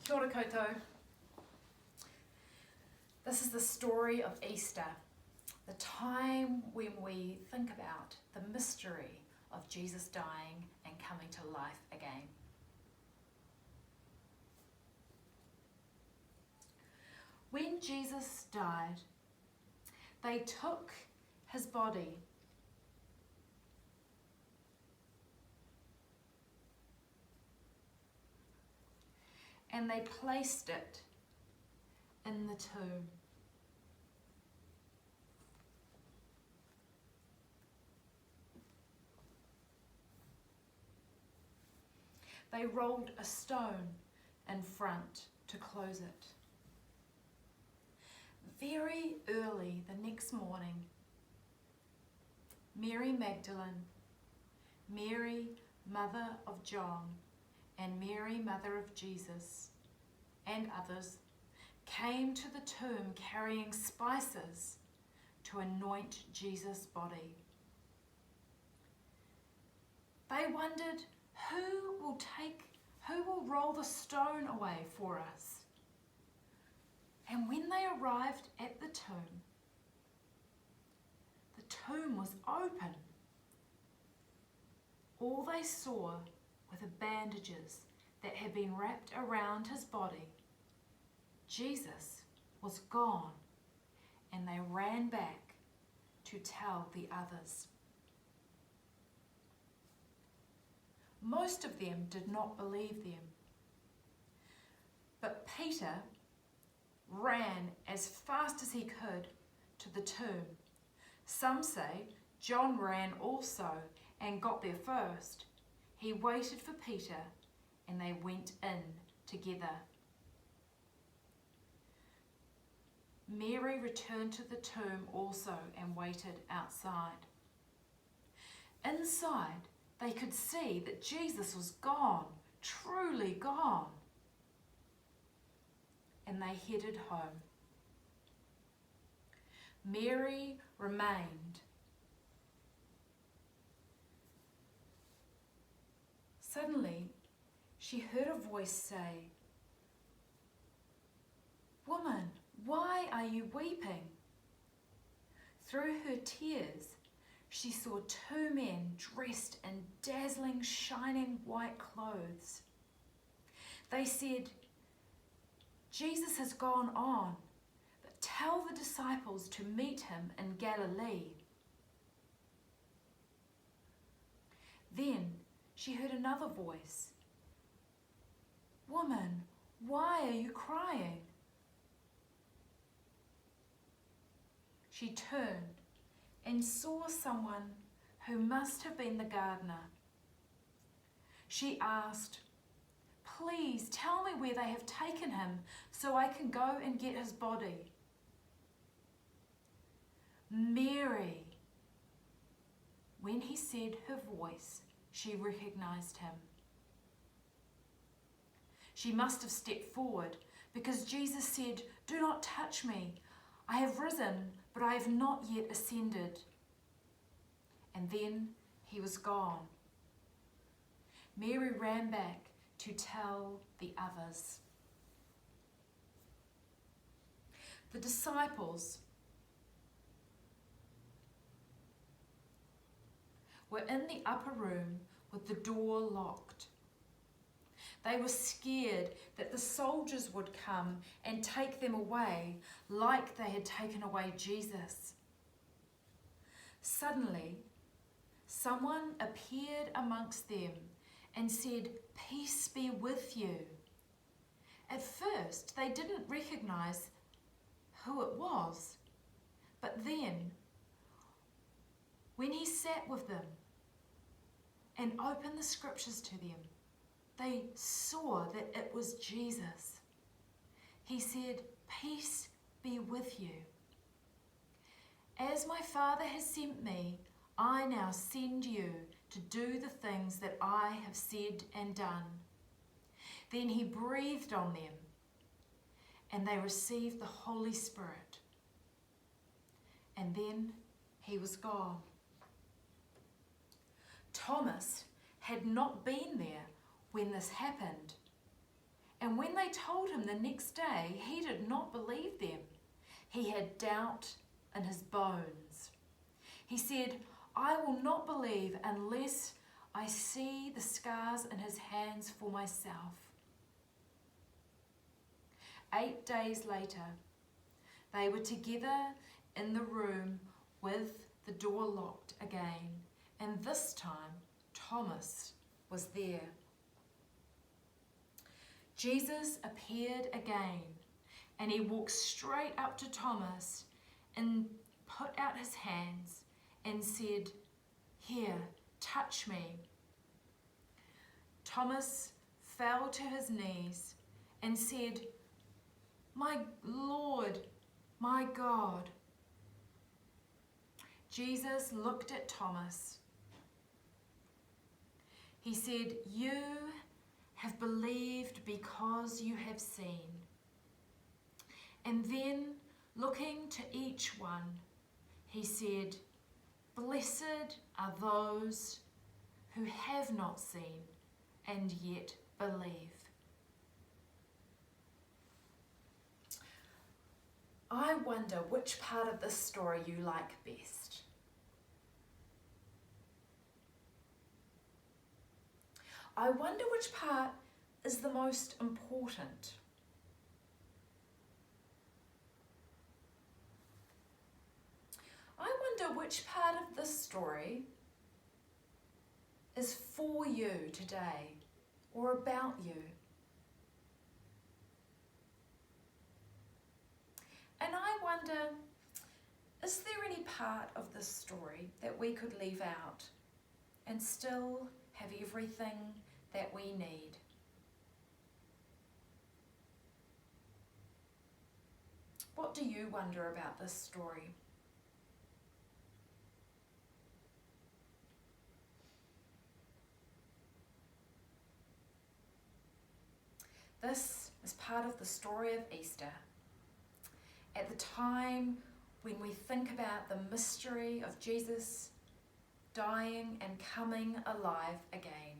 Kia ora koutou. This is the story of Easter, the time when we think about the mystery of Jesus dying and coming to life again. When Jesus died, they took his body and they placed it in the tomb. They rolled a stone in front to close it. Very early the next morning, Mary Magdalene, Mary, mother of John, and Mary, mother of Jesus, and others, came to the tomb carrying spices to anoint Jesus' body. They wondered, who will roll the stone away for us? And when they arrived at the tomb was open. All they saw were the bandages that had been wrapped around his body. Jesus was gone, and they ran back to tell the others. Most of them did not believe them, but Peter ran as fast as he could to the tomb. Some say John ran also and got there first. He waited for Peter and they went in together. Mary returned to the tomb also and waited outside. Inside, they could see that Jesus was gone, truly gone. And they headed home. Mary remained. Suddenly, she heard a voice say, "Woman, why are you weeping?" Through her tears, she saw two men dressed in dazzling, shining white clothes. They said, "Jesus has gone on, but tell the disciples to meet him in Galilee." Then she heard another voice, "Woman, why are you crying?" She turned and saw someone who must have been the gardener. She asked, "Please tell me where they have taken him so I can go and get his body." "Mary." When he said her voice, she recognized him. She must have stepped forward because Jesus said, "Do not touch me. I have risen, but I have not yet ascended." And then he was gone. Mary ran back to tell the others. The disciples were in the upper room with the door locked. They were scared that the soldiers would come and take them away like they had taken away Jesus. Suddenly, someone appeared amongst them and said, "Peace be with you." At first, they didn't recognize who it was, but then, when he sat with them and opened the scriptures to them, they saw that it was Jesus. He said, "Peace be with you. As my Father has sent me, I now send you to do the things that I have said and done." Then he breathed on them, and they received the Holy Spirit. And then he was gone. Thomas had not been there when this happened, And when they told him the next day, he did not believe them. He had doubt in his bones. He said, I will not believe unless I see the scars in his hands for myself. 8 days later, they were together in the room with the door locked again, and this time Thomas was there. Jesus appeared again, and he walked straight up to Thomas and put out his hands and said, Here, touch me. Thomas fell to his knees and said, My Lord, my God. Jesus looked at Thomas. He said, You have believed because you have seen. And then, looking to each one, he said, Blessed are those who have not seen and yet believe. I wonder which part of this story you like best. I wonder which part is the most important. I wonder which part of this story is for you today or about you. And I wonder, is there any part of this story that we could leave out and still have everything that we need? What do you wonder about this story? This is part of the story of Easter. At the time when we think about the mystery of Jesus dying and coming alive again.